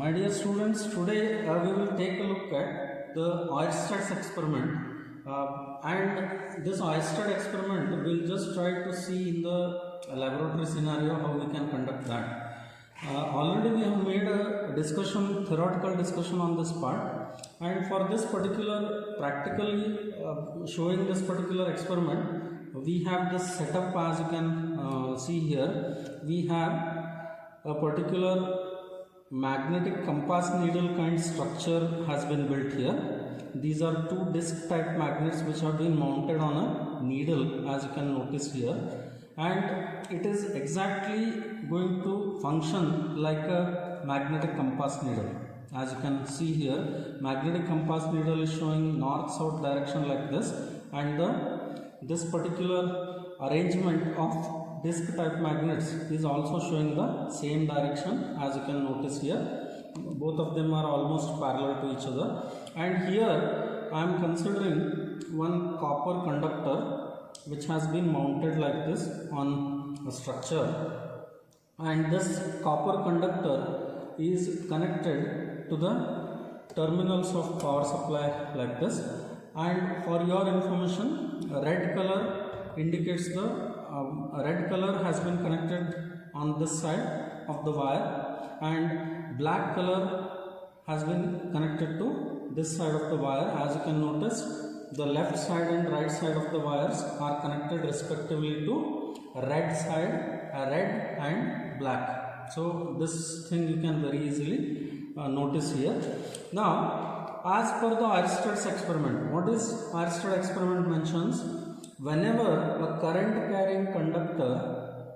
My dear students, today we will take a look at the Oersted experiment, and this Oersted experiment will just try to see in the laboratory scenario how we can conduct that. Already we have made a discussion, theoretical discussion on this part, and for this particular practically showing this particular experiment, we have this setup as you can see here. We have a particular magnetic compass needle kind structure has been built here. These are two disc type magnets which have been mounted on a needle, as you can notice here, and it is exactly going to function like a magnetic compass needle. As you can see here, magnetic compass needle is showing north south direction like this, and this particular arrangement of disc type magnets is also showing the same direction. As you can notice here, both of them are almost parallel to each other, and here I am considering one copper conductor which has been mounted like this on a structure, and this copper conductor is connected to the terminals of power supply like this. And for your information, red color indicates the red color has been connected on this side of the wire, and black color has been connected to this side of the wire. As you can notice, the left side and right side of the wires are connected respectively to red side, red and black. So this thing you can very easily notice here. Now, as per the Oersted experiment, what is Oersted experiment mentions? Whenever a current carrying conductor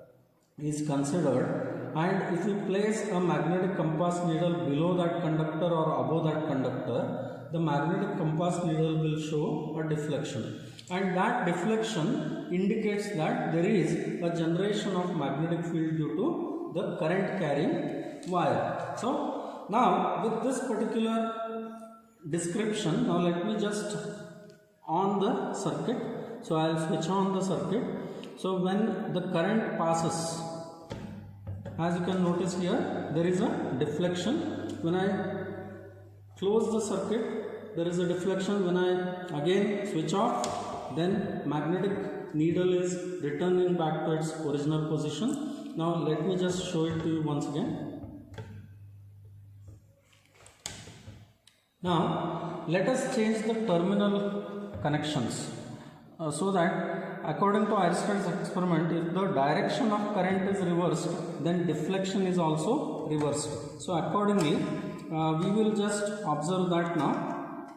is considered, and if we place a magnetic compass needle below that conductor or above that conductor, the magnetic compass needle will show a deflection, and that deflection indicates that there is a generation of magnetic field due to the current carrying wire. So now with this particular description, now let me just on the circuit. So I will switch on the circuit. So when the current passes, as you can notice here, there is a deflection. When I close the circuit, there is a deflection. When I again switch off, then magnetic needle is returning back to its original position. Now let me just show it to you once again. Now let us change the terminal connections. So that according to Oersted's experiment, if the direction of current is reversed, then deflection is also reversed. So accordingly, we will just observe that now.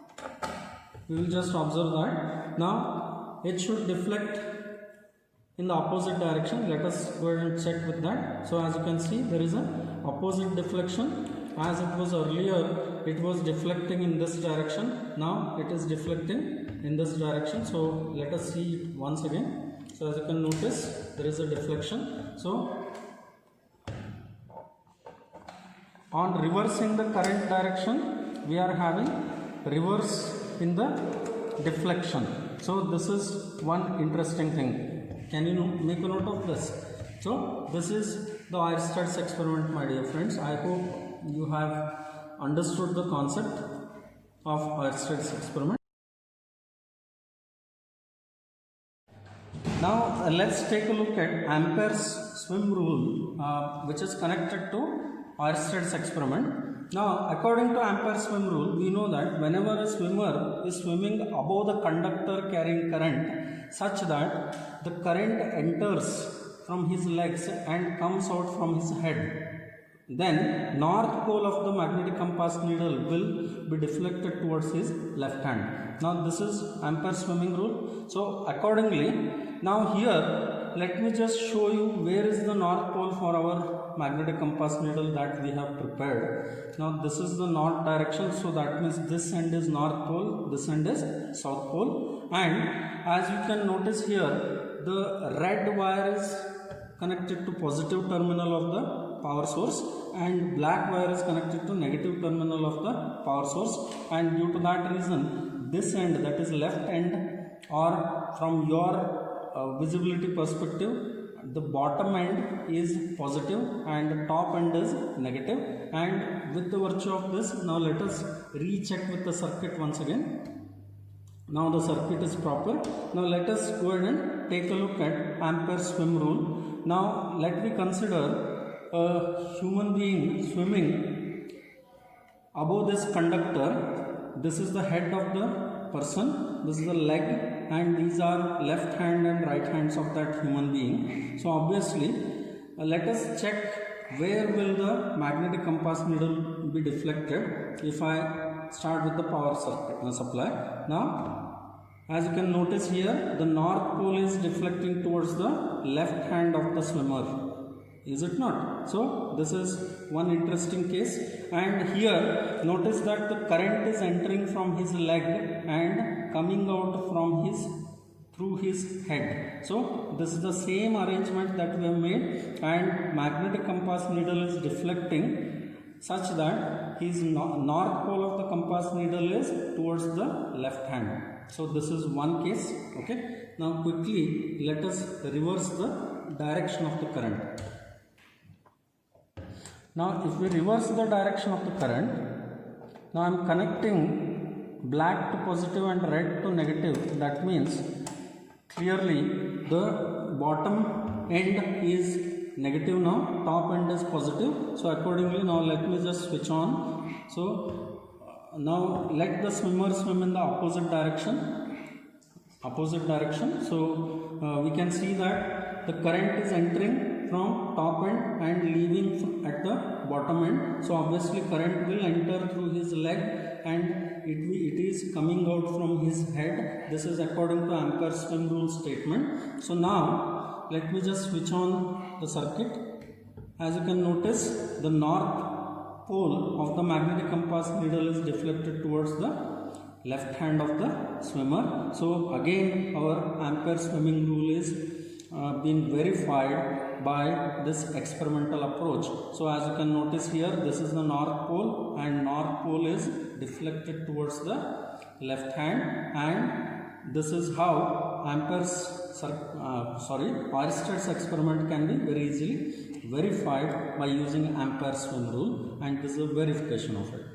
We will just observe that now it should deflect in the opposite direction. Let us go ahead and check with that. So as you can see, there is an opposite deflection. As it was earlier, it was deflecting in this direction. Now it is deflecting in this direction. So let us see it once again. So as you can notice, there is a deflection. So on reversing the current direction, we are having reverse in the deflection. So this is one interesting thing. Can you make a note of this? So this is the Oersted experiment, my dear friends. I hope you have understood the concept of Oersted's experiment. Now let's take a look at Ampere's swim rule, which is connected to Oersted's experiment. Now according to Ampere's swim rule, we know that whenever a swimmer is swimming above the conductor carrying current such that the current enters from his legs and comes out from his head, then north pole of the magnetic compass needle will be deflected towards his left hand. Now this is Ampere's swimming rule. So accordingly, now here let me just show you where is the north pole for our magnetic compass needle that we have prepared. Now this is the north direction, so that means this end is north pole, this end is south pole, and as you can notice here, the red wire is connected to positive terminal of the power source and black wire is connected to negative terminal of the power source, and due to that reason, this end, that is left end, or from your visibility perspective, the bottom end is positive and the top end is negative, and with the virtue of this, now let us recheck with the circuit once again. Now the circuit is proper. Now let us go ahead and take a look at Ampere's swim rule. Now let me consider a human being swimming above this conductor. This is the head of the person, this is the leg, and these are left hand and right hands of that human being. So obviously let us check where will the magnetic compass needle be deflected if I start with the power circuit supply. Now as you can notice here, the north pole is deflecting towards the left hand of the swimmer, is it not? So this is one interesting case, and here notice that the current is entering from his leg and coming out from his through his head. So this is the same arrangement that we have made, and magnetic compass needle is deflecting such that his north pole of the compass needle is towards the left hand. So this is one case. Okay, now quickly let us reverse the direction of the current. Now if we reverse the direction of the current, now I am connecting black to positive and red to negative. That means clearly the bottom end is negative now, top end is positive. So accordingly, now let me just switch on. So now let the swimmer swim in the opposite direction. So we can see that the current is entering from top end and leaving at the bottom end. So obviously current will enter through his leg and it is coming out from his head. This is according to Ampere's swim rule statement. So now let me just switch on the circuit. As you can notice, the north pole of the magnetic compass needle is deflected towards the left hand of the swimmer. So again our Ampere swimming rule is been verified by this experimental approach. So as you can notice here, this is the north pole and north pole is deflected towards the left hand, and this is how Ampere's Oersted experiment can be very easily verified by using Ampere's swim rule, and this is a verification of it.